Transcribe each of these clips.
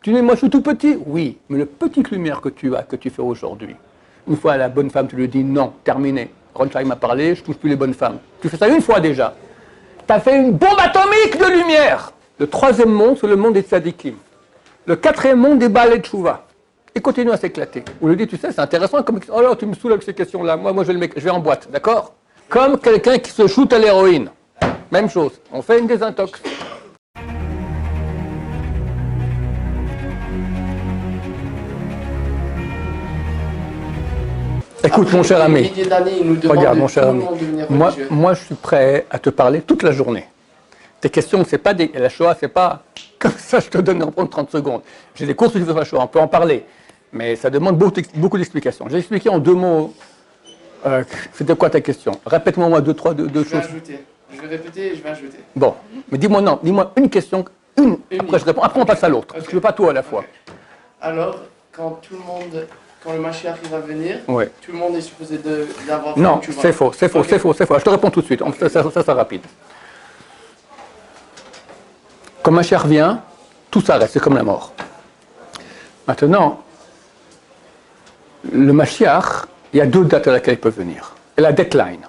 Tu dis, moi je suis tout petit. Oui, mais le petite lumière que tu as, que tu fais aujourd'hui, une fois à la bonne femme, tu lui dis non, terminé. Ronchai m'a parlé, je touche plus les bonnes femmes. Tu fais ça une fois déjà. Tu as fait une bombe atomique de lumière. Le troisième monde, c'est le monde des tzadikim. Le quatrième monde des Baalei Teshuvah. Et continue à s'éclater. On lui dit, tu sais, c'est intéressant, comme oh là, tu me saoules avec ces questions-là. Moi je vais en boîte, d'accord? Comme quelqu'un qui se shoot à l'héroïne. Même chose, on fait une désintox. Écoute, mon cher ami, regarde, mon cher ami, moi, je suis prêt à te parler toute la journée. Tes questions, c'est pas la Shoah, c'est pas comme ça, je te donne en 30 secondes. J'ai des cours sur la Shoah, on peut en parler, mais ça demande beaucoup d'explications. J'ai expliqué en 2 mots. C'était quoi ta question? Répète-moi deux choses. Je vais répéter et je vais ajouter. Bon, mais dis-moi une question, après je réponds, après on passe à l'autre, parce que je veux pas tout à la fois. Okay. Alors, quand le Mashiach va venir, tout le monde est supposé d'avoir... Non, c'est faux. Je te réponds tout de suite, ça sera rapide. Quand Mashiach vient, tout s'arrête, c'est comme la mort. Maintenant, le Mashiach, il y a 2 dates à laquelle il peut venir. Et la deadline.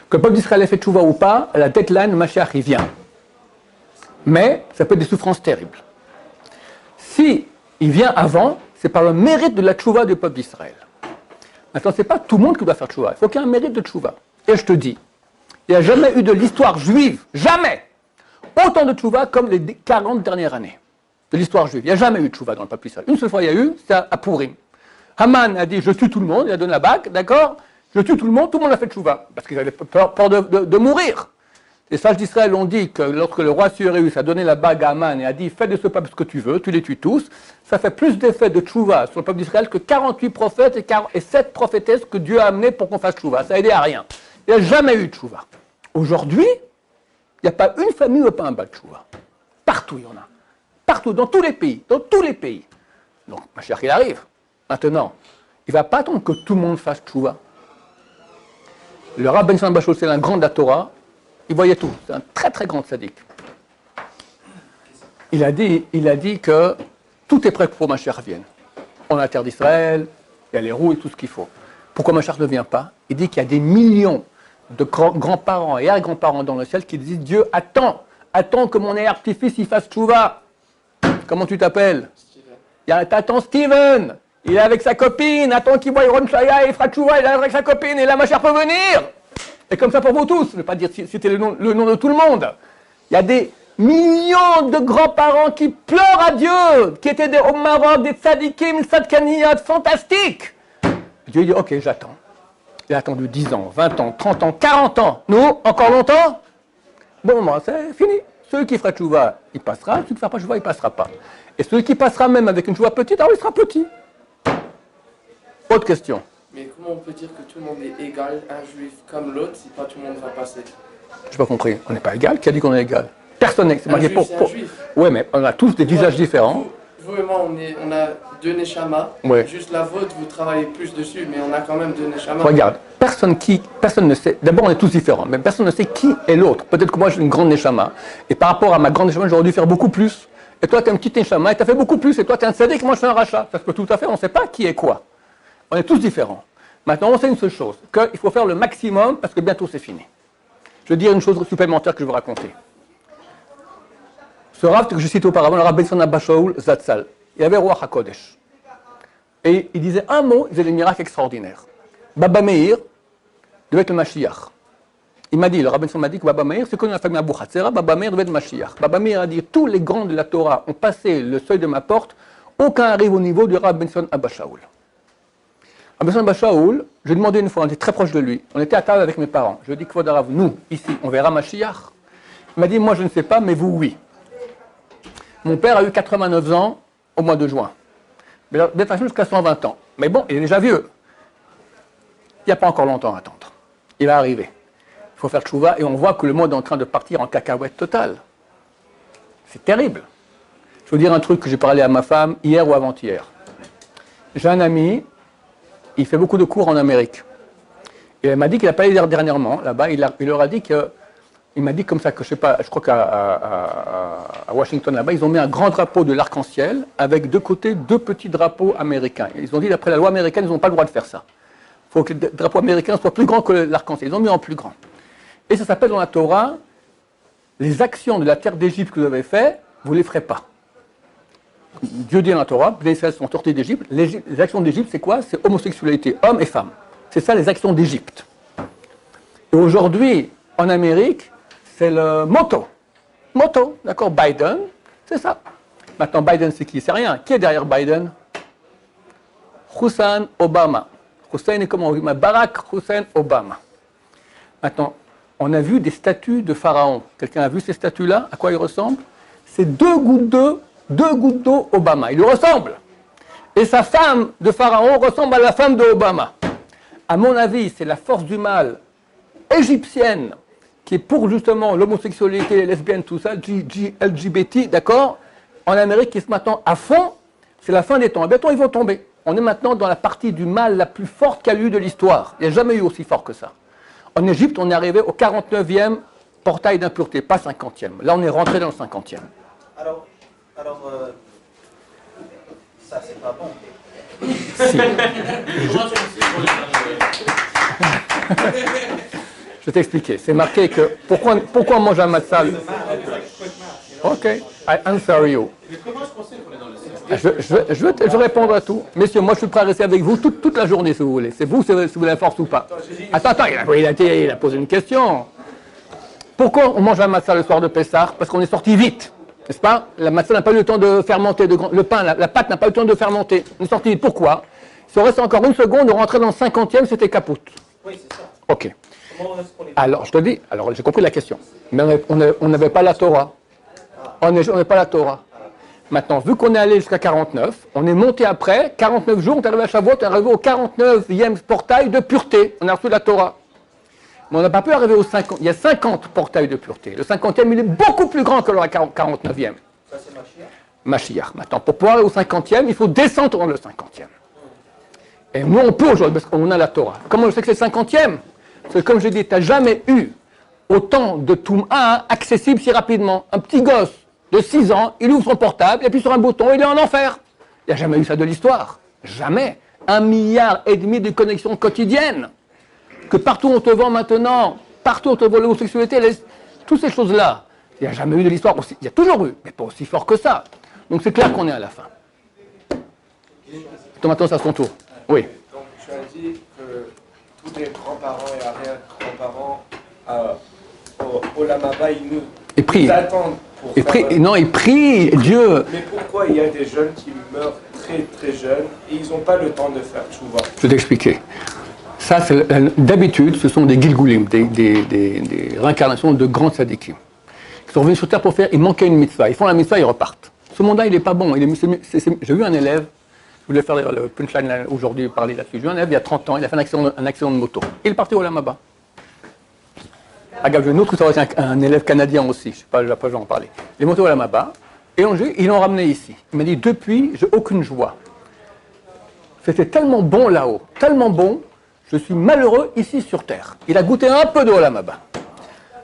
Que le peuple d'Israël ait fait tchouva ou pas, la deadline, le Mashiach, il vient. Mais ça peut être des souffrances terribles. Si il vient avant, c'est par le mérite de la tchouva du peuple d'Israël. Maintenant, ce n'est pas tout le monde qui doit faire tchouva. Il faut qu'il y ait un mérite de tchouva. Et je te dis, il n'y a jamais eu de l'histoire juive, jamais, autant de tchouva comme les 40 dernières années de l'histoire juive. Il n'y a jamais eu de tchouva dans le peuple d'Israël. Une seule fois, il y a eu, c'est à Pourim. Haman a dit, je tue tout le monde, il a donné la bague, d'accord? Je tue tout le monde a fait tchouva, parce qu'ils avaient peur de mourir. Les sages d'Israël ont dit que lorsque le roi Cyrus a donné la bague à Haman et a dit, fais de ce peuple ce que tu veux, tu les tues tous, ça fait plus d'effet de tchouva sur le peuple d'Israël que 48 prophètes et 7 prophétesses que Dieu a amenées pour qu'on fasse tchouva. Ça n'a aidé à rien. Il n'y a jamais eu de tchouva. Aujourd'hui, il n'y a pas une famille où il n'y a pas un bas de tchouva. Partout, il y en a. Partout, dans tous les pays. Donc, ma chère, il arrive. Maintenant, il ne va pas attendre que tout le monde fasse tchouva. Le Rav Ben Shimon Bachol, c'est un grand de la Torah, il voyait tout. C'est un très très grand sadique. Il a dit que tout est prêt pour que Mashiach vienne. On a la terre d'Israël, il y a les roues et tout ce qu'il faut. Pourquoi Mashiach ne vient pas? Il dit qu'il y a des millions de grands-parents et arrière-grands-parents dans le ciel qui disent, Dieu, attends que mon petit-fils il fasse tchouva. Comment tu t'appelles? T'attends Steven. Il est avec sa copine, attends qu'il voit Ron Shaya, il fera tchouva, il est avec sa copine, et là Mashiach peut venir. Et comme ça pour vous tous, je ne vais pas dire si c'était le nom de tout le monde. Il y a des millions de grands-parents qui pleurent à Dieu, qui étaient au Maroc, des tzadikim, tzadkaniyat, fantastiques. Dieu dit, ok, j'attends. Il a attendu 10 ans, 20 ans, 30 ans, 40 ans. Nous, encore longtemps? Bon moment, c'est fini. Celui qui fera tchouva, il passera. Celui qui ne fera pas tchouva, il ne passera pas. Et celui qui passera même avec une tchouva petite, alors il sera petit. Autre question. Mais comment on peut dire que tout le monde est égal, un juif comme l'autre, si pas tout le monde va passer? Je n'ai pas compris. On n'est pas égal? Qui a dit qu'on est égal? Personne n'est. C'est un juif. Oui, mais on a tous des visages différents. Vous et moi, on a 2 neshamas. Ouais. Juste la vôtre, vous travaillez plus dessus, mais on a quand même 2 neshamas. Regarde, personne ne sait. D'abord, on est tous différents, mais personne ne sait qui est l'autre. Peut-être que moi, j'ai une grande neshama, et par rapport à ma grande neshama, j'aurais dû faire beaucoup plus. Et toi, tu as un petit neshama, et tu as fait beaucoup plus, et toi, tu es un tzaddik, et moi, je fais un rachat. Ça se peut tout à fait, on ne sait pas qui est quoi. On est tous différents. Maintenant, on sait une seule chose, qu'il faut faire le maximum, parce que bientôt, c'est fini. Je vais dire une chose supplémentaire que je vais vous raconter. Ce Rav que je citais auparavant, le Rav Ben Shimon Bachol Zatzal, il avait Ruach HaKodesh. Et il disait un mot, il faisait des miracles extraordinaires. Baba Meir devait être le Mashiach. Il m'a dit, le Rav Ben Shimon m'a dit que Baba Meir, c'est connu dans la famille Abou Hatzera, Baba Meir devait être Mashiach. Baba Meir a dit, tous les grands de la Torah ont passé le seuil de ma porte, aucun arrive au niveau du Rav Ben Shimon Bachol. Rav Ben Shimon Bachol, j'ai demandé une fois, on était très proche de lui, on était à table avec mes parents. Je lui ai dit, Kvod Rav, nous, ici, on verra Mashiach. Il m'a dit, moi je ne sais pas, mais vous, oui. Mon père a eu 89 ans au mois de juin. Mais d'être jusqu'à 120 ans. Mais bon, il est déjà vieux. Il n'y a pas encore longtemps à attendre. Il va arriver. Il faut faire tchouva et on voit que le monde est en train de partir en cacahuète totale. C'est terrible. Je vais vous dire un truc que j'ai parlé à ma femme hier ou avant-hier. J'ai un ami, il fait beaucoup de cours en Amérique. Et elle m'a dit qu'il a pas allé dernièrement, là-bas, il leur a dit que Il m'a dit comme ça que, je sais pas, je crois qu'à Washington, là-bas, ils ont mis un grand drapeau de l'arc-en-ciel avec de côté 2 petits drapeaux américains. Ils ont dit, d'après la loi américaine, ils n'ont pas le droit de faire ça. Il faut que le drapeau américain soit plus grand que l'arc-en-ciel. Ils ont mis en plus grand. Et ça s'appelle dans la Torah, les actions de la terre d'Égypte que vous avez faites, vous ne les ferez pas. Dieu dit dans la Torah, les Israéliens sont sortis d'Égypte. Les actions d'Égypte, c'est quoi? C'est homosexualité, hommes et femmes. C'est ça les actions d'Égypte. Et aujourd'hui, en Amérique, c'est le motto. Motto, d'accord? Biden, c'est ça. Maintenant, Biden, c'est qui? C'est rien. Qui est derrière Biden? Hussein Obama. Hussein est comment on dit? Barack Hussein Obama. Maintenant, on a vu des statues de pharaons. Quelqu'un a vu ces statues-là? À quoi ils ressemblent? C'est 2 gouttes d'eau Obama. Il lui ressemble. Et sa femme de pharaon ressemble à la femme de Obama. À mon avis, c'est la force du mal égyptienne qui est pour justement l'homosexualité, les lesbiennes, tout ça, LGBT, d'accord? En Amérique, qui se maintenant à fond, c'est la fin des temps. Et bientôt, ils vont tomber. On est maintenant dans la partie du mal la plus forte qu'il y a eu de l'histoire. Il n'y a jamais eu aussi fort que ça. En Égypte, on est arrivé au 49e portail d'impureté, pas 50e. Là, on est rentré dans le 50e. Alors ça, c'est pas bon. Si. Je vais t'expliquer. C'est marqué que... Pourquoi on mange un matzah? Ok, I answer you. Je vais répondre à tout. Messieurs, moi je suis prêt à rester avec vous toute la journée si vous voulez. C'est vous si vous avez la force ou pas. Attends, il a posé une question. Pourquoi on mange un matzah le soir de Pessah? Parce qu'on est sorti vite, n'est-ce pas? La matzah n'a pas eu le temps de fermenter, le pain, la pâte n'a pas eu le temps de fermenter. On est sorti vite. Pourquoi? Si on reste encore une seconde, on rentrait dans le 50e, c'était capote. Oui, c'est ça. Ok. Alors, je te dis, alors j'ai compris la question. Mais on n'avait pas la Torah. On n'avait pas la Torah. Maintenant, vu qu'on est allé jusqu'à 49, on est monté après, 49 jours, on est arrivé à Shavuot, on est arrivé au 49e portail de pureté. On a reçu la Torah. Mais on n'a pas pu arriver au 50. Il y a 50 portails de pureté. Le 50e, il est beaucoup plus grand que le 49e. Ça, c'est Mashiach. Mashiach. Maintenant, pour pouvoir aller au 50e, il faut descendre dans le 50e. Et nous, on peut aujourd'hui, parce qu'on a la Torah. Comment je sais que c'est le 50e? Parce que, comme je dis, tu n'as jamais eu autant de Toum'a accessible si rapidement. Un petit gosse de 6 ans, il ouvre son portable, et puis sur un bouton, il est en enfer. Il n'y a jamais eu ça de l'histoire. Jamais. 1,5 milliard de connexions quotidiennes. Que partout on te vend maintenant, partout on te vend l'homosexualité, toutes ces choses-là. Il n'y a jamais eu de l'histoire aussi. Il y a toujours eu, mais pas aussi fort que ça. Donc c'est clair qu'on est à la fin. Maintenant, c'est à son tour. Oui. Donc tu as dit que tous les grands-parents et arrière-grands-parents au Lamaba, ils nous attendent pour faire... Non, ils prient Dieu. Mais pourquoi il y a des jeunes qui meurent très très jeunes et ils n'ont pas le temps de faire tchouva? Je vais t'expliquer. Ça, d'habitude, ce sont des gilgulim, des réincarnations de grands tzadikim. Ils sont venus sur Terre pour faire, ils manquaient une mitzvah. Ils font la mitzvah, ils repartent. Ce monde-là, il n'est pas bon. J'ai vu un élève, je voulais faire le punchline aujourd'hui, parler là-dessus. J'ai vu un élève il y a 30 ans, il a fait un accident de moto. Il est parti au Lamaba. Regarde, j'ai une autre histoire avec un élève canadien aussi, je ne sais pas, je vais en parler. Il est monté au Lamaba, et ils l'ont ramené ici. Il m'a dit, depuis, j'ai aucune joie. C'était tellement bon là-haut, tellement bon, je suis malheureux ici sur Terre. Il a goûté un peu de Olamaba.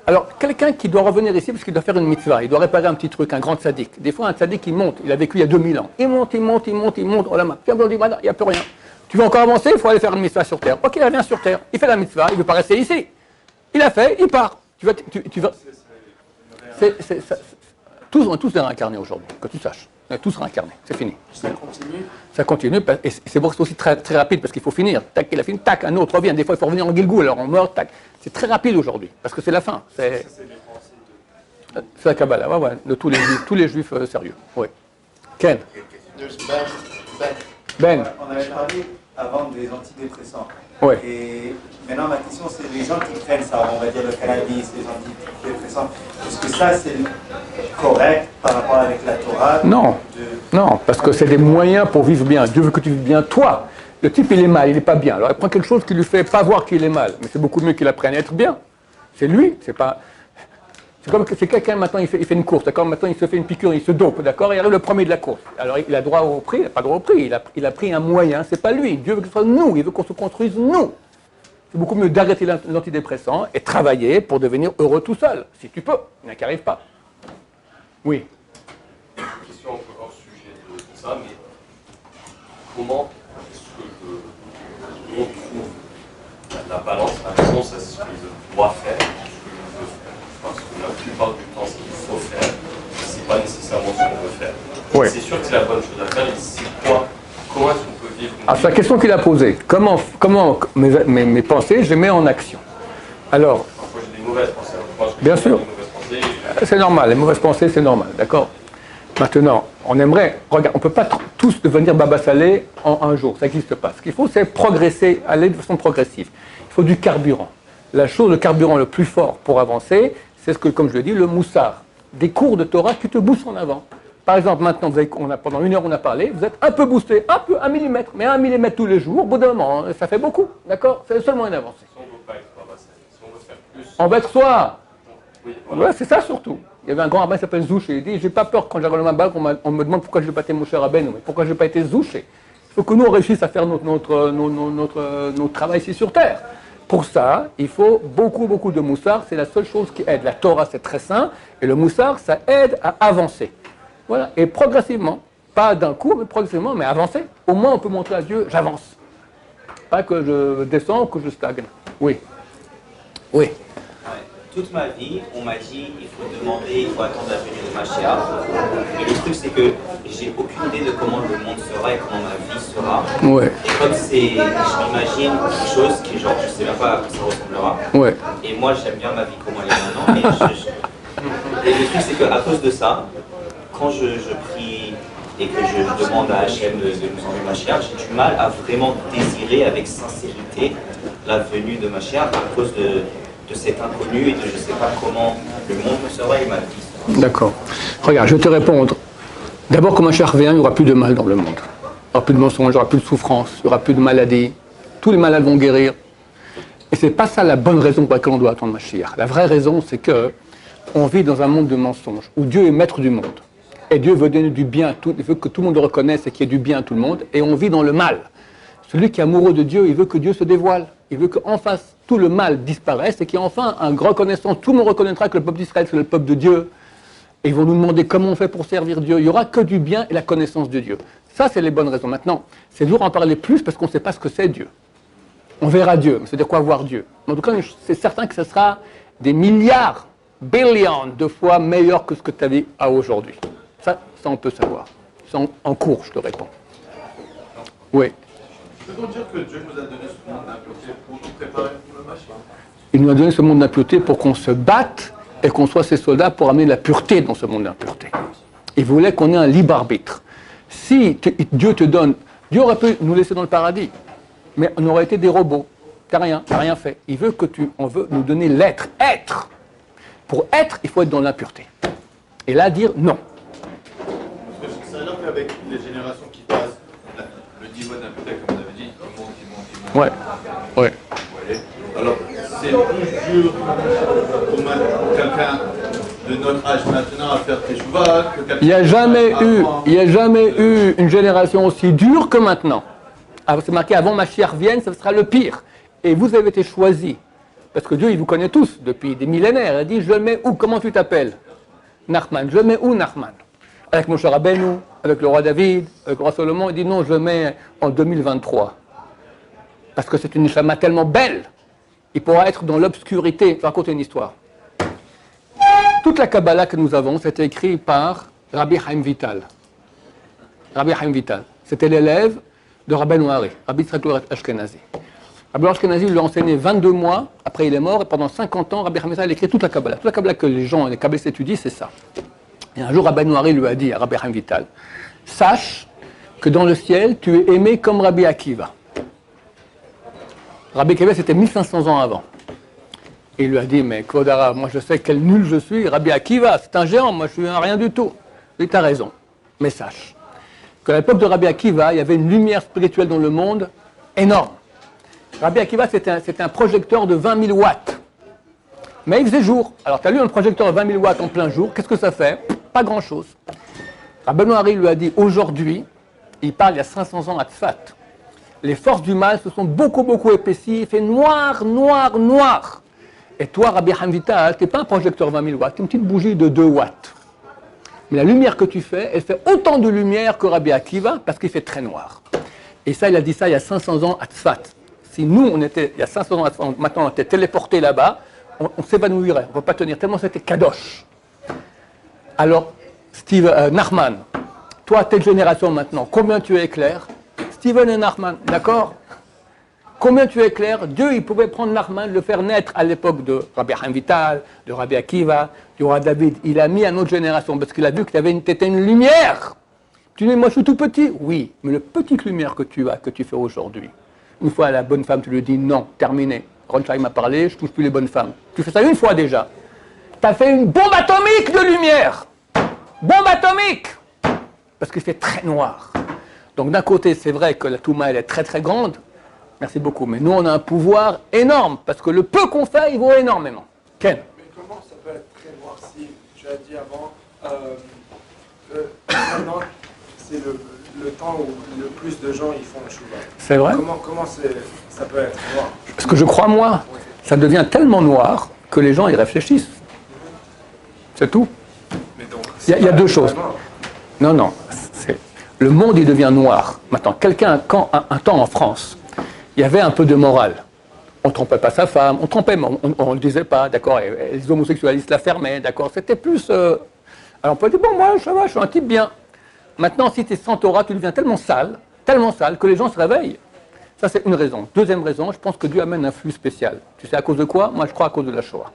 Alors, quelqu'un qui doit revenir ici parce qu'il doit faire une mitzvah, il doit réparer un petit truc, un grand tzaddik. Des fois, un tzaddik, il monte, il a vécu il y a 2000 ans. Il monte, Olamaba. Puis on dit, il n'y a plus rien. Tu veux encore avancer, il faut aller faire une mitzvah sur Terre. Ok, il revient sur Terre, il fait la mitzvah, il ne veut pas rester ici. Il a fait, il part. Tu vas... Tous, on est tous réincarnés aujourd'hui, que tu saches. On est tous réincarnés, c'est fini. Ça continue? Ça continue, et c'est pour ça aussi très, très rapide, parce qu'il faut finir. Tac, il a fini, tac, un autre revient. Des fois, il faut revenir en Gilgul, alors on meurt, tac. C'est très rapide aujourd'hui, parce que c'est la fin. C'est la Kabbalah, ouais, de tous les juifs sérieux. Oui. Ken? Ben. On avait parlé avant des antidépresseurs. Oui. Et maintenant, ma question, c'est les gens qui prennent ça, on va dire le cannabis, les antidépresseurs. Est-ce que ça, c'est correct par rapport avec la Torah? Non. Non, parce que c'est des moyens pour vivre bien. Dieu veut que tu vives bien, toi. Le type, il est mal, il n'est pas bien. Alors, il prend quelque chose qui lui fait pas voir qu'il est mal. Mais c'est beaucoup mieux qu'il apprenne à être bien. C'est lui, c'est pas... C'est comme c'est quelqu'un, maintenant, il fait une course, d'accord? Maintenant, il se fait une piqûre, il se dope, d'accord? Il arrive le premier de la course. Alors, il a droit au prix, il n'a pas droit au prix. Il a pris un moyen, c'est pas lui. Dieu veut que ce soit nous, il veut qu'on se construise nous. C'est beaucoup mieux d'arrêter l'antidépressant et travailler pour devenir heureux tout seul, si tu peux. Il n'y en a qui n'arrivent pas. Oui. Une question un peu hors sujet de tout ça, mais comment est-ce que on trouve la balance, la réponse à ce que je dois faire, ce que je veux faire? Parce que la plupart du temps, ce qu'il faut faire, c'est pas nécessairement ce qu'on veut faire. Ouais. C'est sûr que c'est la bonne chose à faire, mais c'est quoi? Comment est-ce qu'on peut vivre? C'est la question qu'il a posée. Comment mes pensées, je les mets en action? Alors, parfois j'ai des mauvaises pensées. Bien sûr. C'est normal, les mauvaises pensées, c'est normal, d'accord? Maintenant, on aimerait, regarde, on ne peut pas tous devenir Baba Salé en un jour, ça n'existe pas. Ce qu'il faut, c'est progresser, aller de façon progressive. Il faut du carburant. Le carburant le plus fort pour avancer, c'est ce que, comme je le dis, le moussard. Des cours de Torah qui te boostent en avant. Par exemple, maintenant, pendant 1 heure, on a parlé, vous êtes un peu boosté, un peu, 1 millimètre, mais 1 millimètre tous les jours, au bout d'un moment, ça fait beaucoup, d'accord? C'est seulement une avancée. Si on ne veut pas être Baba Salé, si on veut faire plus... On va être soi. Oui, voilà. Ouais, c'est ça surtout. Il y avait un grand rabbin qui s'appelle Zouché. Il dit, j'ai pas peur quand j'arrive ma balle, on me demande pourquoi je n'ai pas été Moshe Rabbeinu, mais pourquoi je n'ai pas été Zouché. Il faut que nous, on réussisse à faire notre travail ici sur Terre. Pour ça, il faut beaucoup de moussard. C'est la seule chose qui aide. La Torah, c'est très sain. Et le moussard, ça aide à avancer. Voilà. Et progressivement, pas d'un coup, mais progressivement, mais avancer. Au moins, on peut montrer à Dieu, j'avance. Pas que je descends ou que je stagne. Oui. Oui. Toute ma vie, on m'a dit il faut demander, il faut attendre la venue de Mashiach. Mais le truc, c'est que j'ai aucune idée de comment le monde sera et comment ma vie sera. Ouais. Et comme je m'imagine quelque chose qui, genre, je sais même pas à quoi ça ressemblera. Ouais. Et moi, j'aime bien ma vie comme elle est maintenant. Et le truc, c'est qu'à cause de ça, quand je prie et que je demande à Hachem de nous envoyer Mashiach, j'ai du mal à vraiment désirer avec sincérité la venue de Mashiach à cause de cet inconnu et de je ne sais pas comment le monde sera et ma vie sera. D'accord. Regarde, je vais te répondre. D'abord, quand Mashiach revient, il n'y aura plus de mal dans le monde. Il n'y aura plus de mensonges, il n'y aura plus de souffrance, il n'y aura plus de maladies. Tous les malades vont guérir. Et ce n'est pas ça la bonne raison pour laquelle on doit attendre Mashiach. La vraie raison, c'est que on vit dans un monde de mensonges, où Dieu est maître du monde. Et Dieu veut donner du bien à tout, il veut que tout le monde le reconnaisse et qu'il y ait du bien à tout le monde. Et on vit dans le mal. Celui qui est amoureux de Dieu, il veut que Dieu se dévoile. Il veut qu'en face, tout le mal disparaisse et qu'il y ait enfin une reconnaissance. Tout le monde reconnaîtra que le peuple d'Israël, c'est le peuple de Dieu. Et ils vont nous demander comment on fait pour servir Dieu. Il n'y aura que du bien et la connaissance de Dieu. Ça, c'est les bonnes raisons. Maintenant, c'est dur en parler plus parce qu'on ne sait pas ce que c'est Dieu. On verra Dieu. C'est-à-dire quoi voir Dieu. Mais en tout cas, c'est certain que ce sera des milliards, billions de fois meilleur que ce que tu as vu à aujourd'hui. Ça, on peut savoir. C'est en cours, je te réponds. Oui. Peut-on dire que Dieu nous a donné ce monde d'impureté pour nous préparer pour le Mashiach? Il nous a donné ce monde d'impureté pour qu'on se batte et qu'on soit ses soldats pour amener la pureté dans ce monde d'impureté. Il voulait qu'on ait un libre arbitre. Si Dieu te donne... Dieu aurait pu nous laisser dans le paradis, mais on aurait été des robots. T'as rien fait. On veut nous donner l'être. Être. Pour être, il faut être dans l'impureté. Et là, dire non. Parce que ça a l'air qu'avec les générations qui passent, le niveau d'impureté, comme vous avez dit, il monte. Ouais. Alors, c'est plus dur pour quelqu'un de notre âge maintenant à faire teshuva que quelqu'un... Il n'y a jamais eu une génération aussi dure que maintenant. Alors, c'est marqué avant Mashiach vienne, ce sera le pire. Et vous avez été choisis. Parce que Dieu, il vous connaît tous depuis des millénaires. Il a dit, je le mets où? Comment tu t'appelles? Nachman. Je le mets où, Nachman? Avec Moshe Rabbeinu, avec le roi David, avec le roi Salomon. Il dit non, je le mets en 2023. Parce que c'est une neshama tellement belle. Il pourra être dans l'obscurité. Je vais raconter une histoire. Toute la Kabbalah que nous avons, c'était écrit par Rabbi Chaim Vital. Rabbi Chaim Vital. C'était l'élève de Rabbi Noari, Rabbi Yitzhak Ashkenazi. Rabbi Ashkenazi lui a enseigné 22 mois, après il est mort, et pendant 50 ans, Rabbi Chaim Vital a écrit toute la Kabbalah. Toute la Kabbalah que les kabbalistes étudient, c'est ça. Et un jour, Rabbi Noari lui a dit à Rabbi Chaim Vital, sache que dans le ciel, tu es aimé comme Rabbi Akiva. Rabbi Akiva, c'était 1500 ans avant. Et il lui a dit, mais Kvodara, moi je sais quel nul je suis. Rabbi Akiva, c'est un géant, moi je suis un rien du tout. Il dit, t'as raison, mais sache qu'à l'époque de Rabbi Akiva, il y avait une lumière spirituelle dans le monde énorme. Rabbi Akiva, c'était un projecteur de 20 000 watts. Mais il faisait jour. Alors, tu as lu un projecteur de 20 000 watts en plein jour, qu'est-ce que ça fait? Pas grand-chose. Rabbi Noari lui a dit, aujourd'hui, il parle il y a 500 ans à Tzfat. Les forces du mal se sont beaucoup épaissies, il fait noir, noir, noir. Et toi, Rabbi Chaim Vital, tu n'es pas un projecteur 20 000 watts, tu es une petite bougie de 2 watts. Mais la lumière que tu fais, elle fait autant de lumière que Rabbi Akiva parce qu'il fait très noir. Et ça, il a dit ça il y a 500 ans à Tzfat. Si nous, on était, il y a 500 ans à Tzfat, maintenant on était téléportés là-bas, on s'évanouirait, on ne peut pas tenir, tellement c'était kadosh. Alors, Steve Nachman, toi, telle génération maintenant, combien tu éclaires? Steven et Nachman, d'accord? Combien tu éclaires? Dieu, il pouvait prendre Nachman, le faire naître à l'époque de Rabbi Chaim Vital, de Rabbi Akiva, du roi David. Il a mis à notre génération parce qu'il a vu que tu étais une lumière. Tu dis, moi je suis tout petit. Oui, mais le petite lumière que tu as, que tu fais aujourd'hui, une fois à la bonne femme, tu lui dis non, terminé. Ronchai m'a parlé, je ne touche plus les bonnes femmes. Tu fais ça une fois déjà. Tu as fait une bombe atomique de lumière. Bombe atomique. Parce qu'il fait très noir. Donc d'un côté, c'est vrai que la Touma, elle est très très grande. Merci beaucoup. Mais nous, on a un pouvoir énorme. Parce que le peu qu'on fait, il vaut énormément. Ken? Mais comment ça peut être très noir si tu as dit avant, maintenant, c'est le temps où le plus de gens ils font le chouva. C'est vrai? Comment ça peut être noir? Parce que je crois, moi, ça devient tellement noir que les gens y réfléchissent. C'est tout. Mais donc, Il y a deux choses. Non. Le monde, il devient noir. Maintenant, quand un temps en France, il y avait un peu de morale. On ne trompait pas sa femme, on trompait, mais on ne le disait pas, d'accord. Les homosexualistes la fermaient, d'accord. C'était plus... Alors on peut dire, bon, moi, ça va, je suis un type bien. Maintenant, si tu es sans Torah, tu deviens tellement sale que les gens se réveillent. Ça, c'est une raison. Deuxième raison, je pense que Dieu amène un flux spécial. Tu sais à cause de quoi? Moi, je crois à cause de la Shoah.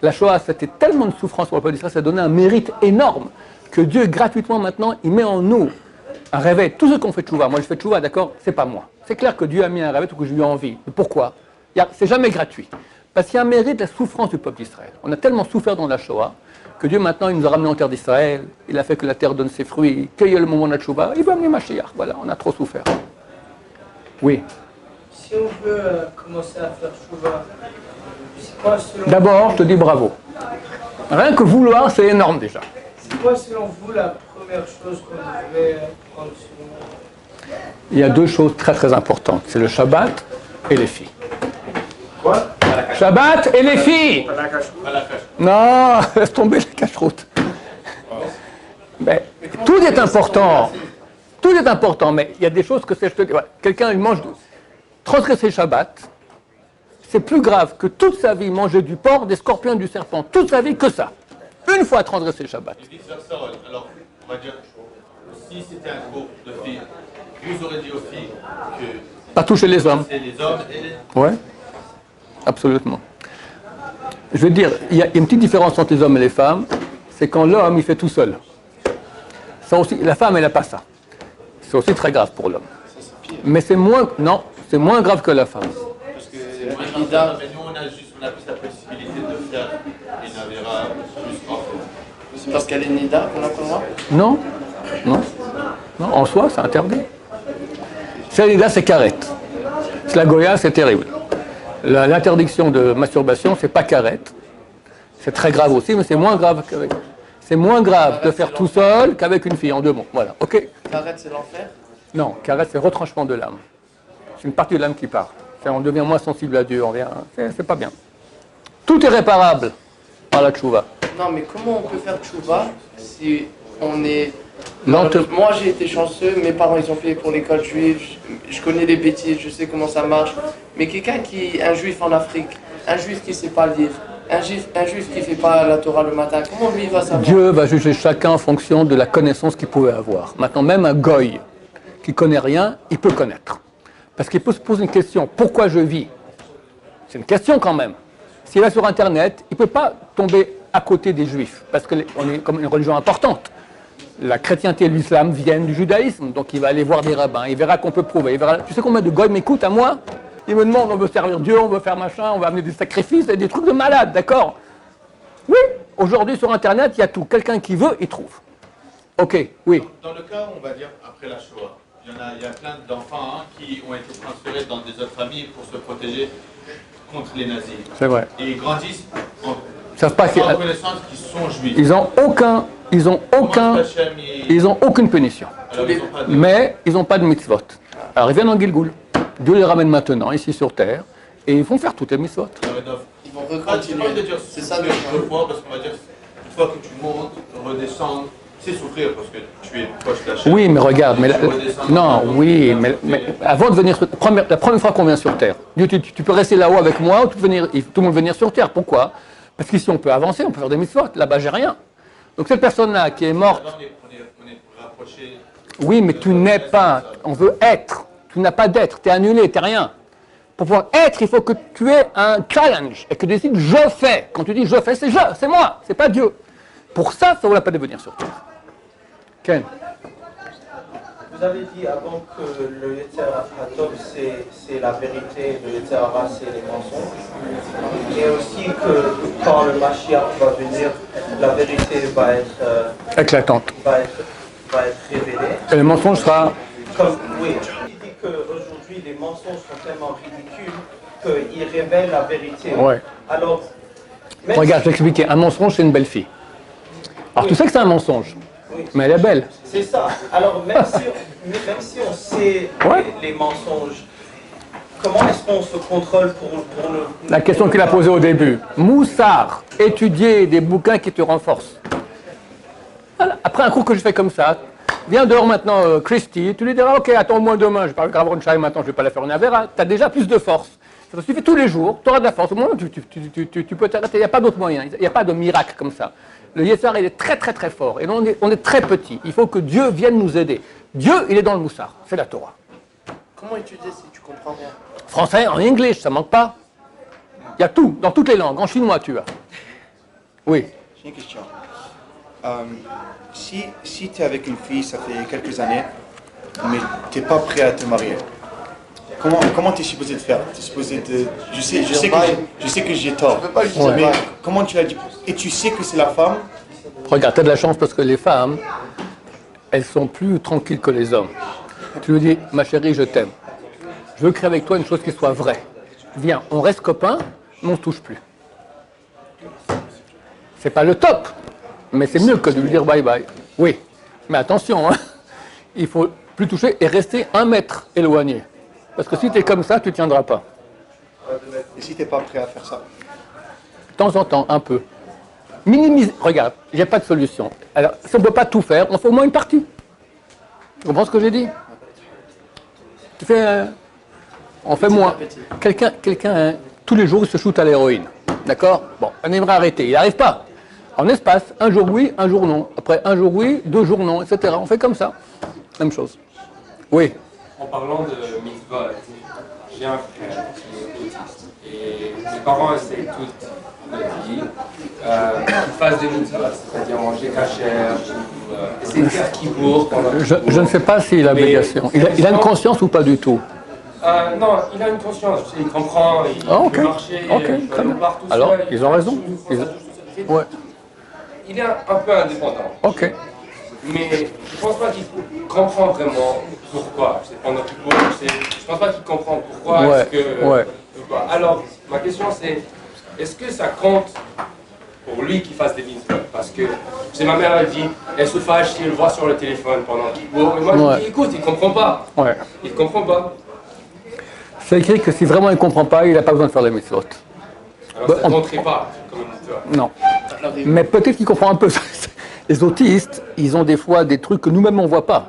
La Shoah, c'était tellement de souffrance pour le peuple d'Israël, ça a donné un mérite énorme que Dieu, gratuitement, maintenant, il met en nous un réveil. Tout ce qu'on fait tchouva, moi je fais tchouva, d'accord, c'est pas moi. C'est clair que Dieu a mis un réveil que j'ai eu envie. Mais pourquoi? C'est jamais gratuit. Parce qu'il y a un mérite de la souffrance du peuple d'Israël. On a tellement souffert dans la Shoah que Dieu, maintenant, il nous a ramenés en terre d'Israël. Il a fait que la terre donne ses fruits, qu'il y ait le moment de la tchouva. Il va amener Mashiach. Voilà, on a trop souffert. Oui. Si on veut commencer à faire tchouva, c'est quoi selon vous? D'abord, je te dis bravo. Rien que vouloir, c'est énorme déjà. C'est quoi selon vous la première chose qu'on devrait prendre sur nous? Il y a deux choses très très importantes. C'est le Shabbat et les filles. Quoi? Shabbat et les filles. Non, laisse tomber la cache-route. Mais tout est important. Tout est important, mais il y a des choses que c'est... Quelqu'un, il mange... Transgresser Shabbat, c'est plus grave que toute sa vie manger du porc, des scorpions et du serpent. Toute sa vie que ça. Une fois transgresser Shabbat. Alors, on va dire, si c'était un groupe de filles, vous aurez dit aux filles que... Pas toucher les hommes. C'est les hommes et les... Ouais, absolument. Je veux dire, il y a une petite différence entre les hommes et les femmes, c'est quand l'homme, il fait tout seul. Ça aussi, la femme, elle n'a pas ça. C'est aussi très grave pour l'homme. Mais c'est moins... Non, c'est moins grave que la femme. Parce que Nida, mais nous, on a plus la possibilité de faire une avéra plus forte. C'est parce qu'elle est Nida qu'on a pas le droit? Non, en soi, c'est interdit. C'est Nida, c'est karet. C'est la Goya, c'est terrible. L'interdiction de masturbation, c'est pas karet. C'est très grave aussi, mais c'est moins grave qu'avec... C'est moins grave de faire tout seul qu'avec une fille, en deux mots. Voilà, ok? Karet, c'est l'enfer? Non, karet, c'est retranchement de l'âme. C'est une partie de l'âme qui part. On devient moins sensible à Dieu, c'est pas bien. Tout est réparable par la tchouva. Non, mais comment on peut faire tchouva si on est... Moi, j'ai été chanceux, mes parents, ils ont payé pour l'école juive, je connais les bêtises, je sais comment ça marche. Mais un juif en Afrique, un juif qui ne sait pas lire, un juif qui ne fait pas la Torah le matin, comment lui il va savoir? Dieu va juger chacun en fonction de la connaissance qu'il pouvait avoir. Maintenant, même un goy qui ne connaît rien, il peut connaître. Parce qu'il peut se poser une question, pourquoi je vis? C'est une question quand même. S'il va sur Internet, il ne peut pas tomber à côté des juifs, parce qu'on est comme une religion importante. La chrétienté et l'islam viennent du judaïsme, donc il va aller voir des rabbins, il verra qu'on peut prouver. Tu sais combien de goy m'écoutent à moi? Ils me demandent, on veut servir Dieu, on veut faire machin, on va amener des sacrifices, et des trucs de malades, d'accord? Oui, aujourd'hui sur Internet, il y a tout. Quelqu'un qui veut, il trouve. Ok, oui. Dans le cas, on va dire, après la Shoah, il y a plein d'enfants qui ont été transférés dans des autres familles pour se protéger contre les nazis. C'est vrai. Et ils grandissent en connaissance qu'ils sont juifs. Ils ont aucune punition. Alors, Mais ils n'ont pas de mitzvot. Alors ils viennent en Gilgoul. Dieu les ramène maintenant ici sur terre et ils vont faire toutes les mitzvot. Ils vont Ah, tu recontinuer. peux de dire C'est ça le deux fois, parce qu'on va dire, une fois que tu montes, redescendre, c'est souffrir parce que tu es proche de la chaîne. Oui, mais regarde, mais non, oui, mais avant de venir sur la première fois qu'on vient sur terre, Dieu, tu peux rester là-haut avec moi ou tout le monde venir sur terre. Pourquoi? Parce qu'ici on peut avancer, on peut faire des mitzvot. Là-bas j'ai rien. Donc cette personne-là qui est morte. Alors, on est rapproché. Oui, mais tu n'es pas. On veut être. Tu n'as pas d'être. Tu es annulé, tu n'es rien. Pour pouvoir être, il faut que tu aies un challenge et que tu décides je fais. Quand tu dis je fais, c'est moi, c'est pas Dieu. Pour ça, ça ne vaut la peine de venir sur terre. Ken. Vous avez dit avant que le Yetzer Hatov c'est la vérité, le Yetzer Hara c'est les mensonges. Et aussi que quand le Mashiach va venir, la vérité va être Éclatante. va être révélée. Et le mensonge sera. Oui, il dit qu'aujourd'hui les mensonges sont tellement ridicules qu'ils révèlent la vérité. Ouais. Alors, Regarde, je vais t'expliquer. Un mensonge, c'est une belle fille. Alors tu sais que c'est un mensonge, mais elle est belle. c'est ça. Alors même si on sait les mensonges, comment est-ce qu'on se contrôle pour le... La question qu'il a posée au début. Moussard, étudier des bouquins qui te renforcent. Voilà. Après un cours que je fais comme ça, viens dehors maintenant, Christy, tu lui diras, ok, attends-moi demain, je parle de Shaï maintenant, je ne vais pas la faire en Avera, tu as déjà plus de force. Ça te suffit tous les jours, tu auras de la force. Au moment où tu peux t'arrêter, il n'y a pas d'autre moyen, il n'y a pas de miracle comme ça. Le Yetzer, il est très très très fort, et on est très petit. Il faut que Dieu vienne nous aider. Dieu, il est dans le Moussard, c'est la Torah. Comment étudier si tu comprends rien? Français, en anglais, ça manque pas. Il y a tout, dans toutes les langues. En chinois, tu as. Oui. J'ai une question. Si tu es avec une fille, ça fait quelques années, mais tu n'es pas prêt à te marier, comment tu es supposé de faire? Tu es supposé de... Je sais que j'ai tort, mais comment tu l'as dit? Et tu sais que c'est la femme? Regarde, tu as de la chance parce que les femmes, elles sont plus tranquilles que les hommes. Tu lui dis, ma chérie, je t'aime. Je veux créer avec toi une chose qui soit vraie. Viens, on reste copains, mais on ne se touche plus. C'est pas le top, mais c'est mieux que de lui dire bye bye. Oui, mais attention, hein, il faut plus toucher et rester 1 mètre éloigné. Parce que si tu es comme ça, tu ne tiendras pas. Et si tu n'es pas prêt à faire ça? De temps en temps, un peu. Minimise. Regarde, il n'y a pas de solution. Alors, si on ne peut pas tout faire, on fait au moins une partie. Tu comprends ce que j'ai dit? Tu fais... on fait moins. Quelqu'un, hein, tous les jours, il se shoot à l'héroïne. D'accord? Bon, on aimerait arrêter. Il n'arrive pas. En espace, un jour oui, un jour non. Après, un jour oui, 2 jours non, etc. On fait comme ça. Même chose. Oui. En parlant de mitzvot, j'ai un frère qui est autiste. Et mes parents essaient toute leur vie qu'il fasse des mitzvot, c'est-à-dire manger cachère, essayer de faire kibbour pendant Je ne sais pas s'il a l'obligation. Il a une conscience ou pas du tout? Non, il a une conscience, il comprend, il peut marcher, il peut aller partout. Alors, ils ont raison. Ouais. Il est un peu indépendant. Ok. Mais je ne pense pas qu'il comprend vraiment pourquoi. C'est pendant qu'il court, je ne pense pas qu'il comprend pourquoi. Ouais. Pourquoi. Alors, ma question c'est, est-ce que ça compte pour lui qu'il fasse des mitzvot? Parce que, c'est ma mère, elle dit, elle se fâche si elle le voit sur le téléphone pendant qu'il court. Mais moi, je lui dis, écoute, il ne comprend pas. Ouais. Il ne comprend pas. C'est écrit que si vraiment il ne comprend pas, il n'a pas besoin de faire les mitzvot. Alors, ça ne compterait pas comme une mitzvot. Non. Mais peut-être qu'il comprend un peu. Les autistes, ils ont des fois des trucs que nous-mêmes on ne voit pas.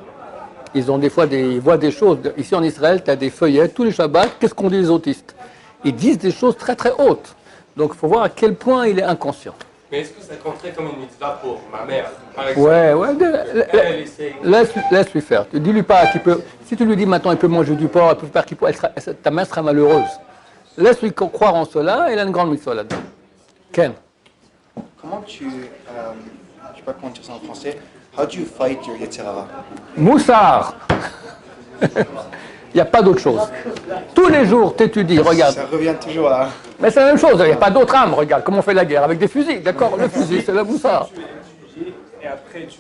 Ils ont des fois ils voient des choses. Ici en Israël, tu as des feuillets, tous les Shabbats, qu'est-ce qu'on dit les autistes? Ils disent des choses très très hautes. Donc il faut voir à quel point il est inconscient. Mais est-ce que ça compterait comme une mitzvah pour ma mère, par exemple? Laisse-lui faire. Dis-lui pas qu'il peut. Si tu lui dis maintenant il peut manger du porc, il peut faire qu'il peut, ta mère sera malheureuse. Laisse-lui croire en cela, et il a une grande mitzvah là-dedans. Ken. Comment je ne sais pas comment dire ça en français. How do you fight your Yetzer Hara? Moussard. Il n'y a pas d'autre chose. Tous les jours, tu étudies, regarde. Ça revient toujours à... Mais c'est la même chose, il n'y a pas d'autre arme. Regarde comment on fait la guerre avec des fusils. D'accord, le fusil, c'est le moussard. Et après, tu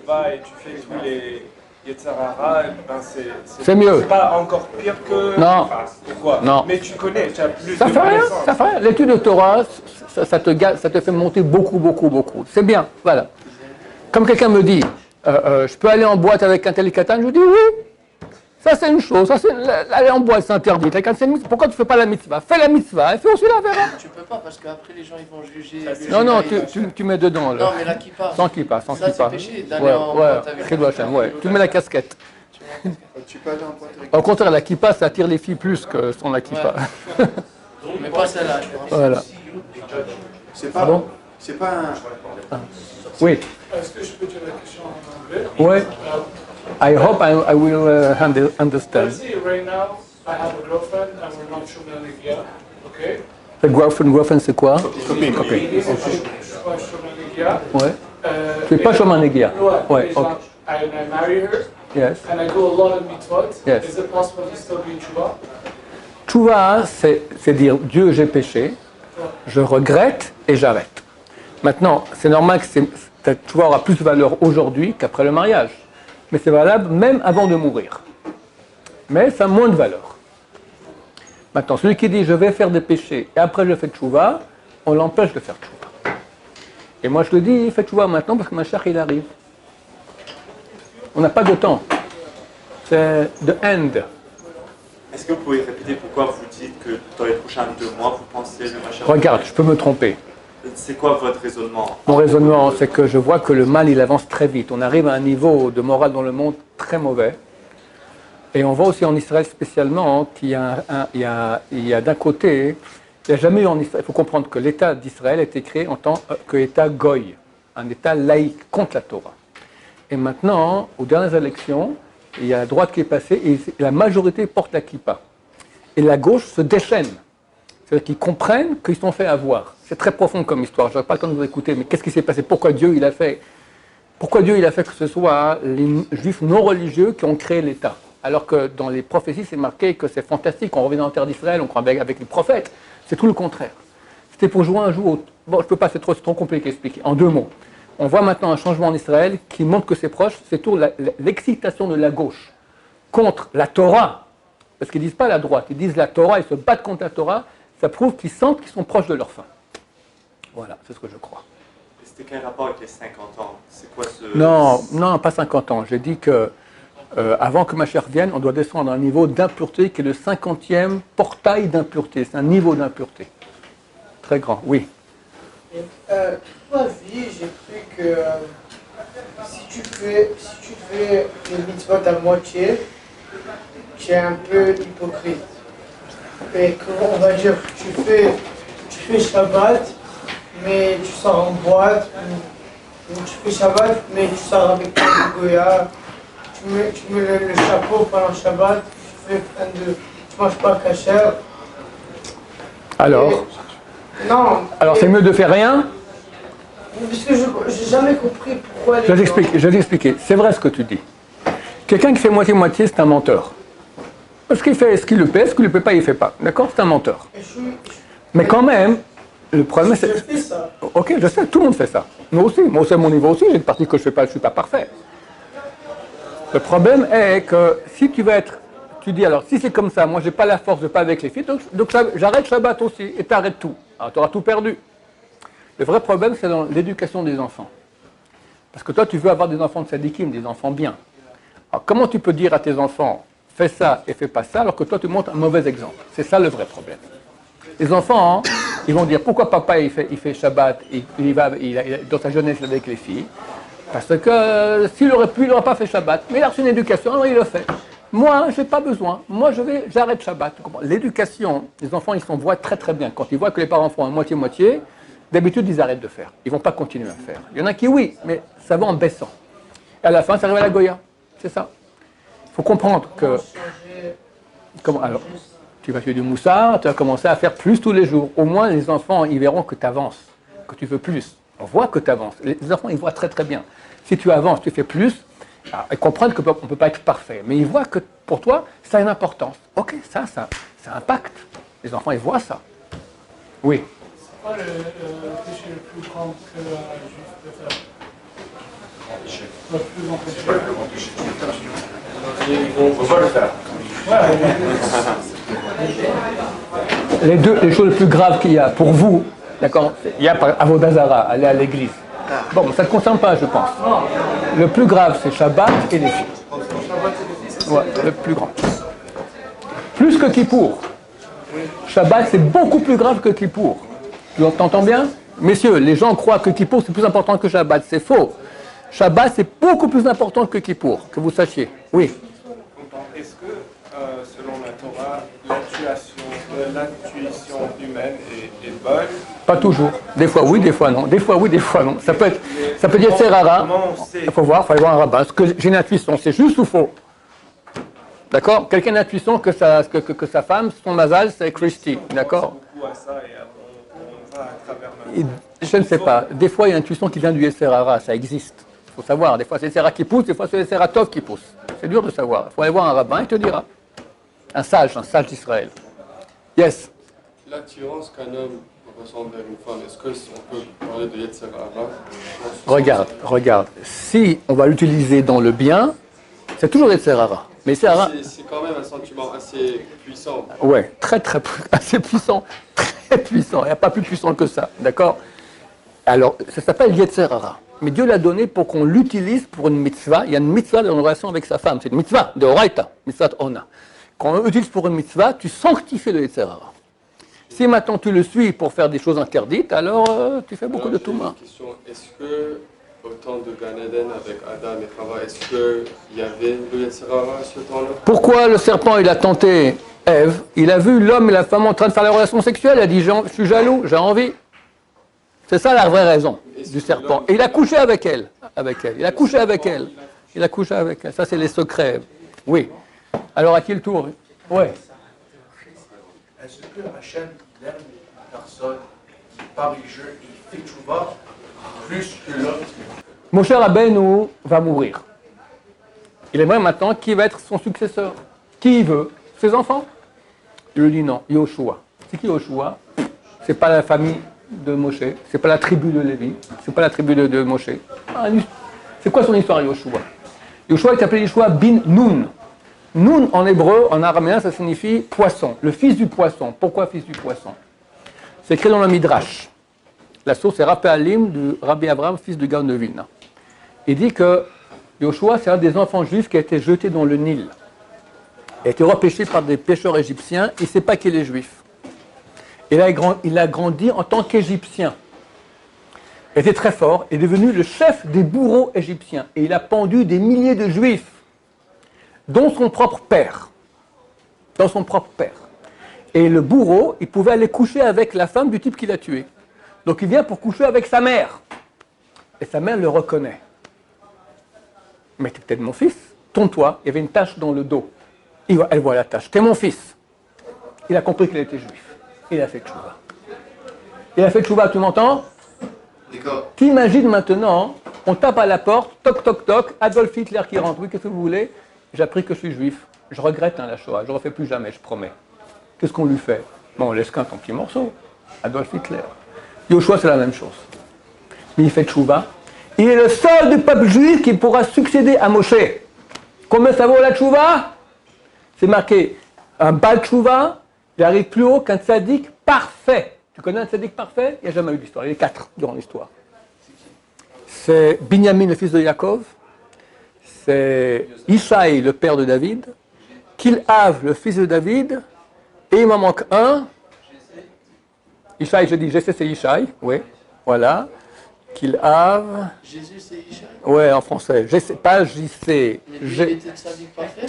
vas et tu fais tous les Yetzer Hara, ben c'est mieux. C'est pas encore pire que... Non. Enfin, pourquoi? Non. Mais tu connais, tu as plus ça de fait rien, connaissances. ça fait rien. L'étude de Torah, ça te fait monter beaucoup, beaucoup, beaucoup. C'est bien, voilà. Comme quelqu'un me dit, je peux aller en boîte avec un tel katan, je dis oui. Ça, c'est une chose. Ça, aller en boîte, c'est interdit. Pourquoi tu ne fais pas la mitzvah? Fais la mitzvah et fais aussi la vera. Tu peux pas, parce qu'après, les gens, ils vont juger. Non, tu mets dedans. Là. Non, mais la kippa. Sans kippa, sans ça, kippa. C'est péché d'aller en boîte avec Tu mets la casquette. Tu peux aller en Puerto Rico. Au contraire, la kippa, ça attire les filles plus que sans la kippa. Ouais. Mais pas celle-là, je pense. Voilà. C'est pas bon. C'est pas un... Oui. Est-ce que je peux dire la question en anglais? Oui. I hope I will understand. Let's see, right now, I have a girlfriend and we're not Shomel Negia, okay? The girlfriend, c'est quoi? Copine. Ok. Je suis pas Shomel Negia. Ouais. Tu n'es pas Shomel Negia? Ouais. Okay. I marry her. Yes. And I do a lot of mitzvot. Yes. Is it possible to still be in Tshuva? Tshuva, c'est dire Dieu, j'ai péché, je regrette et j'arrête. Maintenant, c'est normal que ta Tshuva aura plus de valeur aujourd'hui qu'après le mariage. Mais c'est valable même avant de mourir. Mais ça a moins de valeur. Maintenant, celui qui dit je vais faire des péchés et après je fais Tshuva, on l'empêche de faire Tshuva. Et moi je le dis, fais Tshuva maintenant parce que ma chère il arrive. On n'a pas de temps. C'est the end. Est-ce que vous pouvez répéter pourquoi vous dites que dans les prochains 2 mois, vous pensez le machin? Regarde, je peux me tromper. C'est quoi votre raisonnement? Mon raisonnement, c'est que je vois que le mal, il avance très vite. On arrive à un niveau de morale dans le monde très mauvais. Et on voit aussi en Israël spécialement qu'il y a d'un côté, il n'y a jamais eu en Israël, il faut comprendre que l'État d'Israël a été créé en tant qu'État goy, un État laïque contre la Torah. Et maintenant, aux dernières élections, il y a la droite qui est passée et la majorité porte la kippa. Et la gauche se déchaîne. C'est-à-dire qu'ils comprennent qu'ils sont fait avoir. C'est très profond comme histoire, je n'aurai pas le temps de vous écouter, mais qu'est-ce qui s'est passé? Pourquoi Dieu il a fait que ce soit les juifs non religieux qui ont créé l'État? Alors que dans les prophéties, c'est marqué que c'est fantastique, on revient dans la terre d'Israël, on croit avec les prophètes. C'est tout le contraire. C'était pour jouer un jeu au... Bon, je ne peux pas, c'est trop compliqué à expliquer. En 2 mots. On voit maintenant un changement en Israël qui montre que c'est proche, c'est tout l'excitation de la gauche contre la Torah. Parce qu'ils ne disent pas la droite, ils disent la Torah, ils se battent contre la Torah. Ça prouve qu'ils sentent qu'ils sont proches de leur fin. Voilà, c'est ce que je crois. C'était quel rapport avec les 50 ans? C'est quoi ce... Non, pas 50 ans. J'ai dit que avant que ma chère vienne, on doit descendre à un niveau d'impureté qui est le 50e portail d'impureté. C'est un niveau d'impureté. Très grand, oui. Toute ma vie, j'ai cru que si tu fais les mitzvot à moitié, tu es un peu hypocrite. Et comment on va dire, tu fais Shabbat, mais tu sors en boîte, ou tu fais Shabbat, mais tu sors avec ton Goya, tu mets le chapeau pendant Shabbat, tu manges pas kasher. Alors Non. Alors c'est mieux de faire rien? Parce que je n'ai jamais compris pourquoi... Je vais t'expliquer. C'est vrai ce que tu dis. Quelqu'un qui fait moitié-moitié, c'est un menteur. Parce qu'il fait ce qu'il le paie, ce qu'il ne le paie pas, il ne fait pas. D'accord? C'est un menteur. Mais quand même, le problème c'est... Je fais ça. Ok, je sais, tout le monde fait ça. Moi aussi, à mon niveau aussi, j'ai une partie que je ne suis pas parfait. Le problème est que si tu dis alors, si c'est comme ça, moi j'ai pas la force de pas avec les filles, donc j'arrête Shabbat aussi, et tu arrêtes tout. Alors tu auras tout perdu. Le vrai problème, c'est dans l'éducation des enfants. Parce que toi, tu veux avoir des enfants de sadikim, des enfants bien. Alors comment tu peux dire à tes enfants, fais ça et fais pas ça, alors que toi tu montres un mauvais exemple? C'est ça le vrai problème. Les enfants, ils vont dire pourquoi papa il fait Shabbat, dans sa jeunesse avec les filles, parce que s'il aurait pu, il n'aurait pas fait Shabbat, mais il a reçu une éducation, alors il le fait. Moi, je n'ai pas besoin, moi j'arrête Shabbat. L'éducation, les enfants ils s'en voient très très bien. Quand ils voient que les parents font à moitié-moitié, d'habitude ils arrêtent de faire, ils ne vont pas continuer à faire. Il y en a qui oui, mais ça va en baissant. Et à la fin, ça arrive à la Goya, c'est ça. Il faut comprendre que... Comment, alors, tu vas faire du moussard, tu vas commencer à faire plus tous les jours. Au moins, les enfants, ils verront que tu avances, que tu veux plus. On voit que tu avances. Les enfants, ils voient très très bien. Si tu avances, tu fais plus, ils comprennent qu'on ne peut pas être parfait. Mais ils voient que pour toi, ça a une importance. Ok, ça impacte. Les enfants, ils voient ça. Oui. C'est quoi le péché le plus grand que un juif peut faire? Le plus grand péché. On ne peut pas le faire. Les choses les plus graves qu'il y a pour vous, d'accord, il y a Avodazara, aller à l'église. Bon, ça ne te concerne pas, je pense. Le plus grave, c'est Shabbat et les filles. Ouais, le plus grand. Plus que Kippour. Shabbat, c'est beaucoup plus grave que Kippour. Tu t'entends bien? Messieurs, les gens croient que Kippour, c'est plus important que Shabbat. C'est faux. Shabbat, c'est beaucoup plus important que Kippour, que vous sachiez. Oui. Est-ce que, selon la Torah, l'intuition humaine est bonne? Pas toujours. Des fois oui, des fois non. Des fois oui, des fois non. Ça peut être Serrara. Il faut voir un rabbin. Est-ce que j'ai une intuition, c'est juste ou faux? D'accord? Quelqu'un a l'intuition que sa femme, son mazal, c'est Christy. D'accord? Je ne sais pas. Des fois, il y a une intuition qui vient du Serrara. Ça existe. Il faut savoir. Des fois, c'est le Serra qui pousse, des fois, c'est le Serratov qui pousse. C'est dur de savoir. Il faut aller voir un rabbin, il te dira. Un sage d'Israël. Yes. L'attirance qu'un homme ressent vers une femme, est-ce qu'on peut parler de Yetzer Hara? Regarde. Si on va l'utiliser dans le bien, c'est toujours Yetzer Hara. Mais c'est quand même un sentiment assez puissant. Ouais, assez puissant. Très puissant. Il n'y a pas plus puissant que ça. D'accord? Alors, ça s'appelle Yetzer Hara. Mais Dieu l'a donné pour qu'on l'utilise pour une mitzvah. Il y a une mitzvah dans une relation avec sa femme. C'est une mitzvah de Horaïta, mitzvah Ona. Quand on l'utilise pour une mitzvah, tu sanctifies le Yetzer Hara. Si maintenant tu le suis pour faire des choses interdites, alors tu fais beaucoup de touma. Est-ce que, au temps de Gan Eden avec Adam et Chava, est-ce qu'il y avait le Yetzer Hara à ce temps-là? Pourquoi le serpent il a tenté Ève? Il a vu l'homme et la femme en train de faire la relation sexuelle. Il a dit je suis jaloux, j'ai envie. C'est ça la vraie raison du serpent. Et il a couché avec elle. Il a couché avec elle. Ça, c'est les secrets. Oui. Alors, à qui le tour? Oui. Est-ce que Hachem aime une personne qui, par le jeu, il fait tchouva plus que l'autre? Moshe Rabbeinu va mourir. Il aimerait maintenant qui va être son successeur. Qui il veut? Ses enfants? Il lui dit non, Yoshua. C'est qui Yoshua? C'est pas la famille de Moshe, c'est pas la tribu de Lévi, c'est pas la tribu de Moshe. C'est quoi son histoire, Yoshua? Yoshua est appelé Yoshua bin Nun. Nun en hébreu, en araméen, ça signifie poisson, le fils du poisson. Pourquoi fils du poisson? C'est écrit dans le Midrash. La source est Rapé Alim du Rabbi Abraham, fils de Gaon de Vilna. Il dit que Yoshua, c'est un des enfants juifs qui a été jeté dans le Nil. Il a été repêché par des pêcheurs égyptiens, il ne sait pas qu'il est juif. Et là, il a grandi en tant qu'Égyptien. Il était très fort, il est devenu le chef des bourreaux égyptiens. Et il a pendu des milliers de juifs, dont son propre père. Et le bourreau, il pouvait aller coucher avec la femme du type qu'il a tué. Donc il vient pour coucher avec sa mère. Et sa mère le reconnaît. Mais t'es peut-être mon fils, tourne-toi, il y avait une tache dans le dos. Elle voit la tache, t'es mon fils. Il a compris qu'il était juif. Il a fait tchouva. Tu m'entends? T'imagines maintenant, on tape à la porte, toc toc toc, Adolf Hitler qui rentre. Oui, qu'est-ce que vous voulez? J'ai appris que je suis juif. Je regrette la Shoah, je ne refais plus jamais, je promets. Qu'est-ce qu'on lui fait? Bon, on laisse qu'un ton petit morceau. Adolf Hitler. Yoshua, c'est la même chose. Mais il fait tchouva. Il est le seul du peuple juif qui pourra succéder à Moshe. Combien ça vaut la tchouva? C'est marqué, un bal tchouva, il arrive plus haut qu'un tzaddik parfait. Tu connais un tzaddik parfait? Il n'y a jamais eu d'histoire. Il y a 4 durant l'histoire. C'est Binyamin, le fils de Yaakov. C'est Ishaï, le père de David. Kilhav, le fils de David. Et il m'en manque un. Ishaï, je dis, Jessé, c'est Ishaï. Oui, voilà. Kilhav. Jésus, c'est Ishaï? Oui, en français. Pas JC. Il était tzaddik parfait?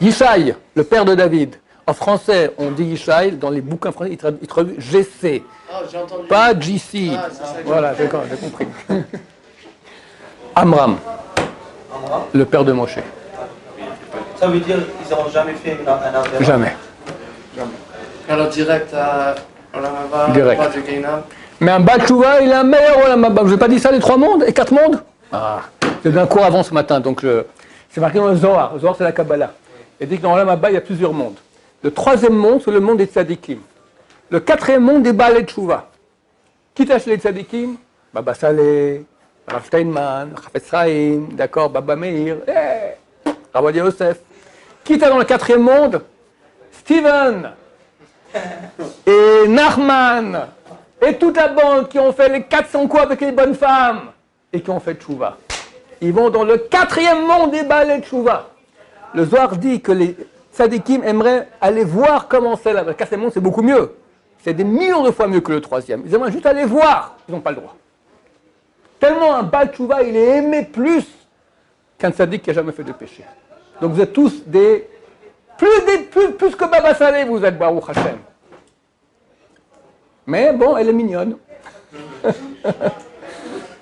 Ishaï, le père de David. En français, on dit Ishaï, dans les bouquins français, il traduit GC. Ah, j'ai entendu. Pas JC. Voilà, j'ai compris. Amram, le père de Moshe. Ça veut dire qu'ils n'ont jamais fait un affaire? Jamais. Alors direct à Olamaba, direct. Pas de Gainam. Mais un Batchouva, il est un meilleur Olamaba. Je n'ai pas dit ça, les 3 mondes et 4 mondes? Ah, j'ai d'un cours avant ce matin, donc c'est marqué dans le Zohar. Le Zohar, c'est la Kabbalah. Il dit que dans Olamaba, il y a plusieurs mondes. Le 3e monde, c'est le monde des tzadikim. Le 4e monde des Baalei Tchouva. Qui t'a acheté les tzadikim? Baba Saleh, Rav Steinman, Chafetz Chaim, d'accord, Baba Meir, Rav Ovadia Yosef. Qui t'a dans le 4e monde? Steven et Nachman et toute la bande qui ont fait les 400 coups avec les bonnes femmes et qui ont fait tchouva. Ils vont dans le 4e monde des Baalei Tchouva. Le Zohar dit que les tzadikim aimeraient aller voir comment c'est là. Le Kassemon, c'est beaucoup mieux. C'est des millions de fois mieux que le troisième. Ils aimeraient juste aller voir. Ils n'ont pas le droit. Tellement un Baal Tshuva, il est aimé plus qu'un tzadik qui n'a jamais fait de péché. Donc vous êtes tous des... Plus que Baba Saleh, vous êtes, Baruch Hashem. Mais bon, elle est mignonne.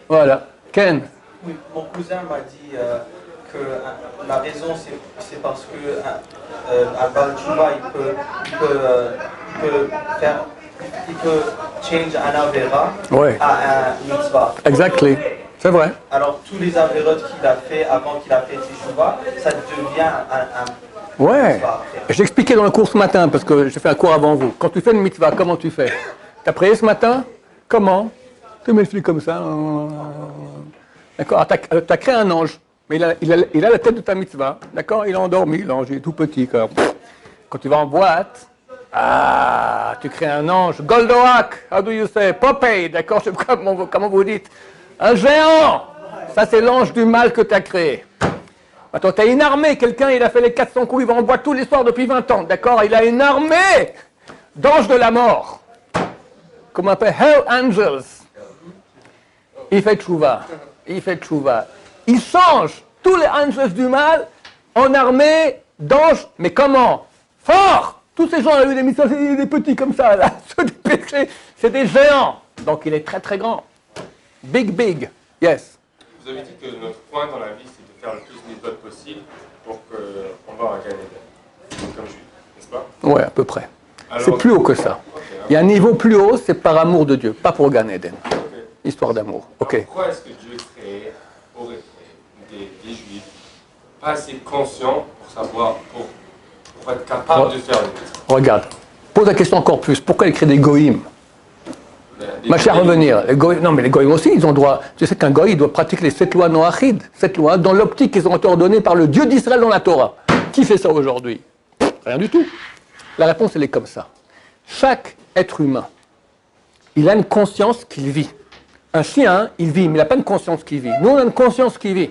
Voilà. Ken. Oui, mon cousin m'a dit que la raison, c'est parce que un Baal Tshuva, il peut change un Avera à un mitzvah. Exactly. C'est vrai. Alors, tous les Averotes qu'il a fait avant qu'il a fait Teshuvah, ça devient un ouais. mitzvah. Je l'expliquais dans le cours ce matin, parce que j'ai fait un cours avant vous. Quand tu fais une mitzvah, comment tu fais? Tu as prié ce matin? Comment? Tu mets le fil comme ça. D'accord. Tu as créé un ange, mais il a la tête de ta mitzvah. D'accord. Il est endormi, l'ange, il est tout petit. Quand tu vas en boîte, tu crées un ange. Goldorak, how do you say? Popeye, d'accord. Comment vous dites? Un géant. Ça, c'est l'ange du mal que tu as créé. Attends, tu as une armée. Quelqu'un, il a fait les 400 coups, il va en boîte tous les soirs depuis 20 ans. D'accord. Il a une armée d'anges de la mort. Comme on appelle Hell Angels. Il fait tchouva. Il change tous les angels du mal en armée d'anges. Mais comment? Fort. Tous ces gens ont eu des missions, c'est des petits comme ça, là. Ceux du péché, c'est des géants. Donc il est très très grand. Big. Yes. Vous avez dit que notre point dans la vie, c'est de faire le plus de méthodes possible pour qu'on va à Gan Eden. Comme juif, n'est-ce pas? Ouais, à peu près. C'est plus haut que ça. Il y a un niveau plus haut, c'est par amour de Dieu, pas pour Gan Eden. Histoire d'amour. Ok. Pourquoi est-ce que Dieu aurait créé des juifs pas assez conscients pour savoir, pour être capable de faire les méthodes? Regarde. Pose la question encore plus. Pourquoi il crée des goïms? Ma chère, revenir. Non, mais les goïms aussi, ils ont droit. Tu sais qu'un goï, il doit pratiquer les 7 lois noachid, 7 lois, dans l'optique qu'ils ont été ordonnées par le Dieu d'Israël dans la Torah. Qui fait ça aujourd'hui? Rien du tout. La réponse, elle est comme ça. Chaque être humain, il a une conscience qu'il vit. Un chien, il vit, mais il n'a pas une conscience qu'il vit. Nous, on a une conscience qui vit.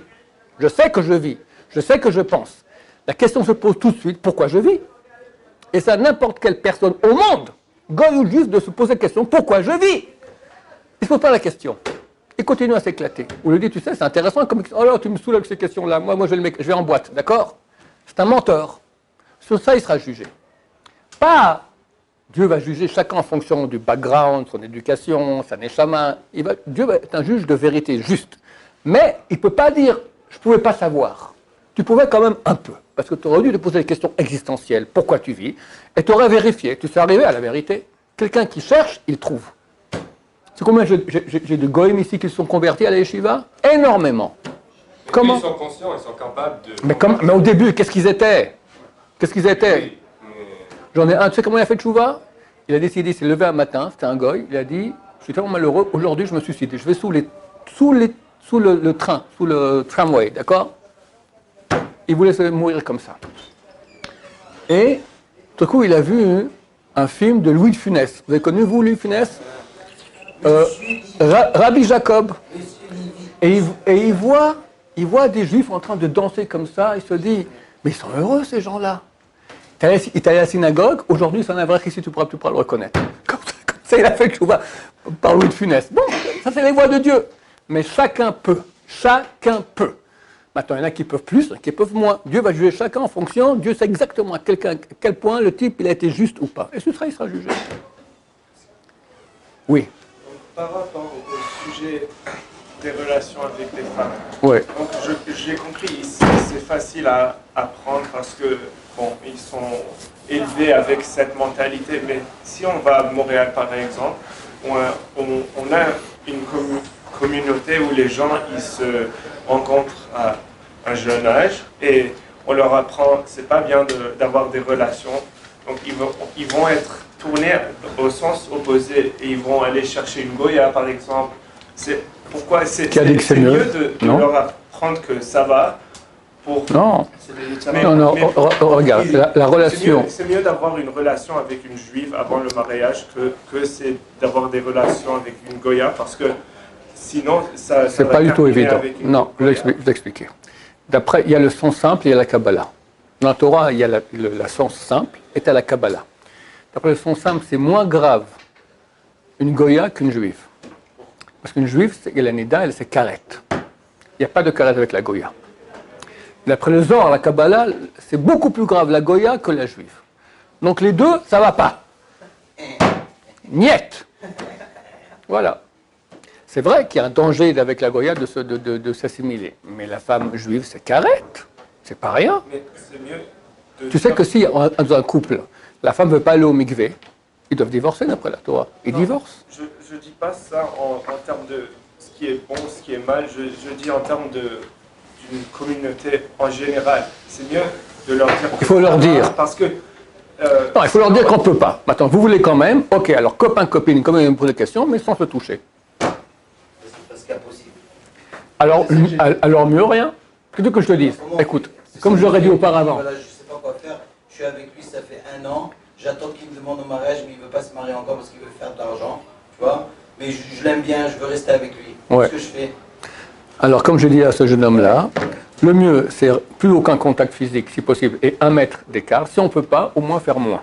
Je sais que je vis. Je sais que je pense. La question se pose tout de suite, pourquoi je vis? Et ça, n'importe quelle personne au monde, goy ou juif, de se poser la question, pourquoi je vis? Il ne se pose pas la question. Il continue à s'éclater. On lui dit, tu sais, c'est intéressant, comme oh là, tu me saoules avec ces questions-là. Moi je vais en boîte, d'accord? C'est un menteur. Sur ça, il sera jugé. Pas, Dieu va juger chacun en fonction du background, son éducation, sa neshama. Dieu est un juge de vérité juste. Mais il ne peut pas dire, je ne pouvais pas savoir. Tu pouvais quand même un peu. Parce que tu aurais dû te poser des questions existentielles. Pourquoi tu vis? Et tu aurais vérifié. Tu serais arrivé à la vérité. Quelqu'un qui cherche, il trouve. C'est combien j'ai de goïms ici qui se sont convertis à la yeshiva? Énormément. Mais comment? Ils sont conscients, ils sont capables de... Mais au début, qu'est-ce qu'ils étaient? Oui, J'en ai un, tu sais comment il a fait tchouva? Il a décidé, il s'est levé un matin, c'était un goï, il a dit, je suis tellement malheureux, aujourd'hui je me suicide. Je vais sous le train, sous le tramway, d'accord? Il voulait se mourir comme ça. Et, tout à coup, il a vu un film de Louis de Funès. Vous avez connu, vous, Louis de Funès? Rabbi Jacob. Et il voit des juifs en train de danser comme ça. Il se dit, mais ils sont heureux, ces gens-là. Il est allé à la synagogue. Aujourd'hui, c'est un vrai ici, tu pourras le reconnaître. Comme ça, il a fait tchouva par Louis de Funès. Bon, ça, c'est les voies de Dieu. Mais chacun peut. Chacun peut. Maintenant, il y en a qui peuvent plus, qui peuvent moins. Dieu va juger chacun en fonction. Dieu sait exactement à quel point le type il a été juste ou pas. Et ce sera, il sera jugé. Oui. Par rapport au sujet des relations avec les femmes. Oui. Donc, j'ai compris, c'est facile à apprendre parce que, bon, ils sont élevés avec cette mentalité. Mais si on va à Montréal, par exemple, on a une communauté où les gens, ils se rencontrent à un jeune âge et on leur apprend, c'est pas bien d'avoir des relations. Donc, ils vont être tournés au sens opposé et ils vont aller chercher une goya, par exemple. Pourquoi c'est mieux de leur apprendre que ça va pour... Non, regarde, la relation... C'est mieux d'avoir une relation avec une juive avant le mariage que c'est d'avoir des relations avec une goya parce que sinon, ça c'est pas du tout évident. Non, je vais t'expliquer. D'après, il y a le son simple et il y a la Kabbalah. Dans la Torah, il y a la sens simple, et à la Kabbalah. D'après le sens simple, c'est moins grave une goya qu'une juive. Parce qu'une juive, elle a nida, elle c'est karet. Il n'y a pas de karet avec la goya. D'après le Zohar, la Kabbalah, c'est beaucoup plus grave la goya que la juive. Donc les deux, ça ne va pas. Niet. Voilà. C'est vrai qu'il y a un danger avec la goya de s'assimiler. Mais la femme juive, c'est karet. C'est pas rien. Mais c'est mieux de Tu sais que si, dans un couple, la femme ne veut pas aller au mikvé, ils doivent divorcer d'après la Torah. Ils divorcent. Je ne dis pas ça en termes de ce qui est bon, ce qui est mal. Je dis en termes d'une communauté en général. C'est mieux de leur dire. Il faut leur dire. Parce que. Non, il faut leur dire qu'on ne peut pas. Maintenant, vous voulez quand même, ok, alors copain, copine, comme ils me posent des questions, mais sans se toucher. C'est parce qu'il y a possible. Alors mieux rien. Qu'est-ce que je te dis? Écoute, comme je l'aurais dit auparavant. Voilà, je ne sais pas quoi faire. Je suis avec lui, ça fait 1 an. J'attends qu'il me demande au mariage, mais il ne veut pas se marier encore parce qu'il veut faire de l'argent. Tu vois? Mais je l'aime bien, je veux rester avec lui. Ouais. Qu'est-ce que je fais? Alors, comme je dis à ce jeune homme-là, le mieux, c'est plus aucun contact physique, si possible, et 1 mètre d'écart. Si on ne peut pas, au moins faire moins.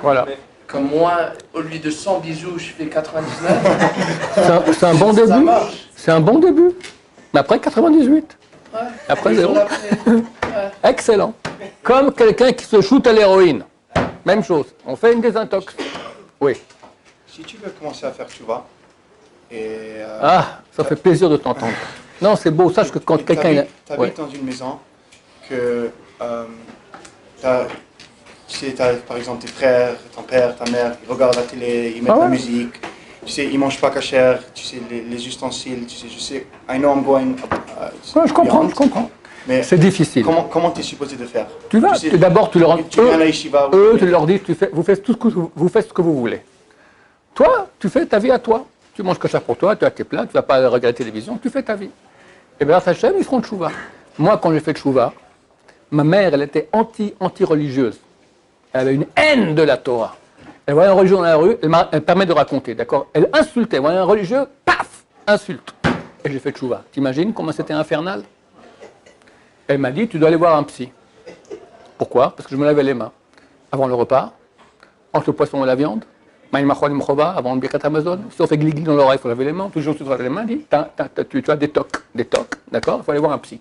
Voilà. Comme moi, au lieu de 100 bisous, je fais 99. C'est un bon début. C'est un bon début. Mais après 98. Ouais. Après Ils 0. ont appris. Ouais. Excellent. Comme quelqu'un qui se shoot à l'héroïne. Même chose. On fait une désintox. Oui. Si tu veux commencer à faire tchouva, et... Ah, ça fait plaisir de t'entendre. Non, c'est beau. Sache que quand quelqu'un... Tu habites dans une maison que... tu sais, par exemple, tes frères, ton père, ta mère, ils regardent la télé, ils mettent la musique. Tu sais, ils mangent pas cachère, tu sais, les ustensiles, tu sais, je sais, I know I'm going... je comprends. Mais c'est difficile. Comment tu es supposé de faire? Tu vas, d'abord, tu leur dis... Tu viens à la yeshiva, tu leur dis, vous faites tout vous faites ce que vous voulez. Toi, tu fais ta vie à toi. Tu manges kosher pour toi, tu as tes plats, tu ne vas pas regarder la télévision, tu fais ta vie. Et bien, Hachem, ils feront tchouva. Moi, quand j'ai fait tchouva, ma mère, elle était anti-religieuse. Elle avait une haine de la Torah. Elle voyait un religieux dans la rue, elle permet de raconter, d'accord? Elle insultait, elle voyait un religieux, paf, insulte. Et j'ai fait tchouva. T'imagines comment c'était infernal? Elle m'a dit, tu dois aller voir un psy. Pourquoi? Parce que je me lavais les mains. Avant le repas, entre le poisson et la viande, avant le birkat Amazon, si on fait gligli dans l'oreille, il faut laver les mains, toujours tu te laves les mains, dit, tu as des tocs, d'accord? Il faut aller voir un psy.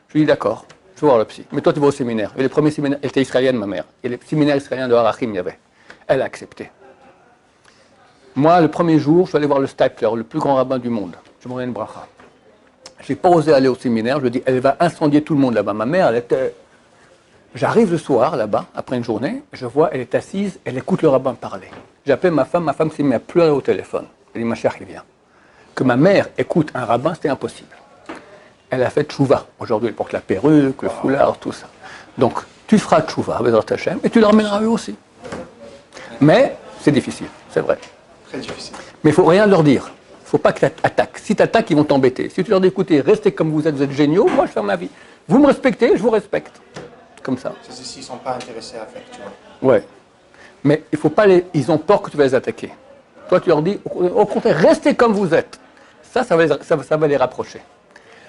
Je lui dis, d'accord, je vais voir le psy. Mais toi, tu vas au séminaire. Et les premiers séminaires, elle était israélienne, ma mère. Et les séminaires israéliens de Harachim, il y avait. Elle a accepté. Moi, le premier jour, je suis allé voir le Stapler, le plus grand rabbin du monde. Je me une bracha. Je n'ai pas osé aller au séminaire. Je lui ai dit, elle va incendier tout le monde là-bas. Ma mère, elle était... J'arrive le soir, là-bas, après une journée, je vois, elle est assise, elle écoute le rabbin parler. J'appelle ma femme s'est mise à pleurer au téléphone. Elle dit, ma chère, il vient. Que ma mère écoute un rabbin, c'était impossible. Elle a fait tchouva. Aujourd'hui, elle porte la perruque, le foulard, tout ça. Donc, tu feras tchouva, Bezrat Hashem, et tu leur ramèneras eux aussi. Mais, c'est difficile, c'est vrai. Très difficile. Mais il ne faut rien leur dire. Il ne faut pas que tu attaques. Si tu attaques, ils vont t'embêter. Si tu leur dis, écoutez, restez comme vous êtes géniaux, moi je fais ma vie. Vous me respectez, je vous respecte. Comme ça. C'est s'ils ne sont pas intéressés à faire, tu vois. Ouais. Mais il faut pas ils ont peur que tu vas les attaquer. Toi, tu leur dis, au contraire, restez comme vous êtes. Ça va les rapprocher.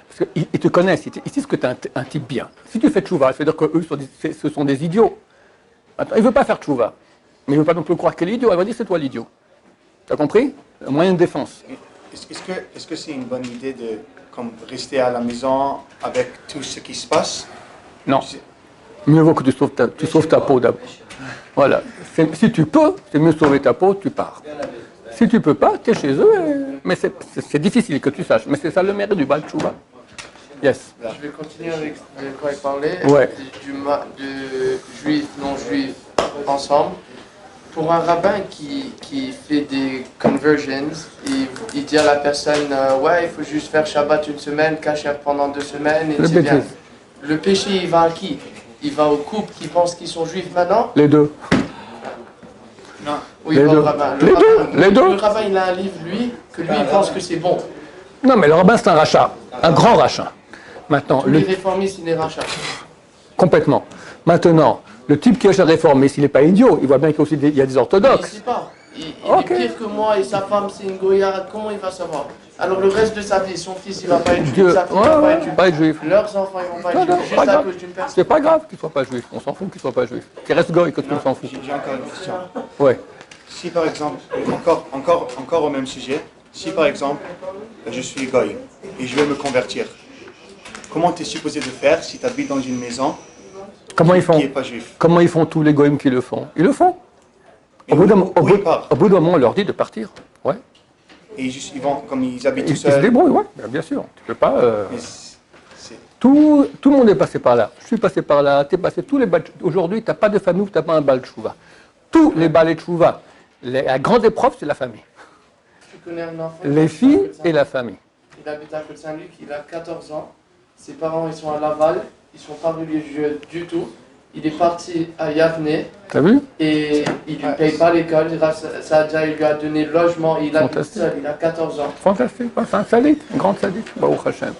Parce qu'ils te connaissent, ils disent que tu es un type bien. Si tu fais tchouva, ça veut dire qu'eux, ce sont des idiots. Attends, il ne veut pas faire tchouva. Mais il ne veut pas non plus croire qu'il est idiot. Il va dire, c'est toi l'idiot. Tu as compris? Un moyen de défense. Est-ce que c'est une bonne idée de rester à la maison avec tout ce qui se passe? Non. Mieux vaut que tu sauves ta peau d'abord. Voilà. Si tu peux, c'est mieux sauver ta peau, tu pars. Si tu ne peux pas, tu es chez eux. Mais c'est difficile que tu saches. Mais c'est ça le mérite du Baal Tchouva. Yes. Je vais continuer avec quoi il parlait. Ouais. De juifs, non-juifs ensemble. Pour un rabbin qui fait des conversions, il dit à la personne, ouais, il faut juste faire Shabbat une semaine, kasher pendant 2 semaines, et c'est bien. Le péché, il va à qui? Il va au couple qui pense qu'ils sont juifs maintenant? Les deux. Non. Oui, le rabbin. Le rabbin, il a un livre, lui, que lui, il pense que c'est bon. Non, mais le rabbin, c'est un rachat. Un grand rachat. Maintenant, tous les réformistes, il est rachat. Complètement. Maintenant, le type qui est réformiste, il n'est pas idiot. Il voit bien qu'il y a des orthodoxes. il est pire que moi et sa femme c'est une goya, comment il va savoir? Alors le reste de sa vie, son fils il va pas être juif, sa fille va pas être juif, leurs enfants ils vont pas être juifs, juste à cause d'une personne. C'est pas grave qu'il soit pas juif, on s'en fout qu'il soit pas juif. Qu'il reste goy, qu'on s'en fout. J'ai encore une question. Ouais. Si par exemple, encore au même sujet, si par exemple je suis goy et je veux me convertir, comment tu es supposé de faire si tu habites dans une maison Comment ils font? qui n'est pas juif? Comment ils font tous les goïms qui le font? Ils le font. Au bout d'un moment, on leur dit de partir. Ouais. Et ils vont, comme ils habitent tout Ils se seuls. débrouillent, ouais, bien sûr. Tu peux pas. Tout le monde est passé par là. Je suis passé par là, tu es passé tous les balles. Aujourd'hui, tu n'as pas de famille où tu n'as pas un bal de chouva. Tous les balais de chouva, la grande épreuve, c'est la famille. Tu connais un enfant? Les filles et la famille. Il habite à côte Saint-Luc, il a 14 ans. Ses parents, ils sont à Laval. Ils sont pas religieux du tout. Il est parti à Yavne. T'as vu? Et il ne paye pas l'école. Sadia, il lui a donné le logement. Il habite seul. Il a 14 ans. Fantastique. C'est un sadique, un grand sadique. Baruch Hashem.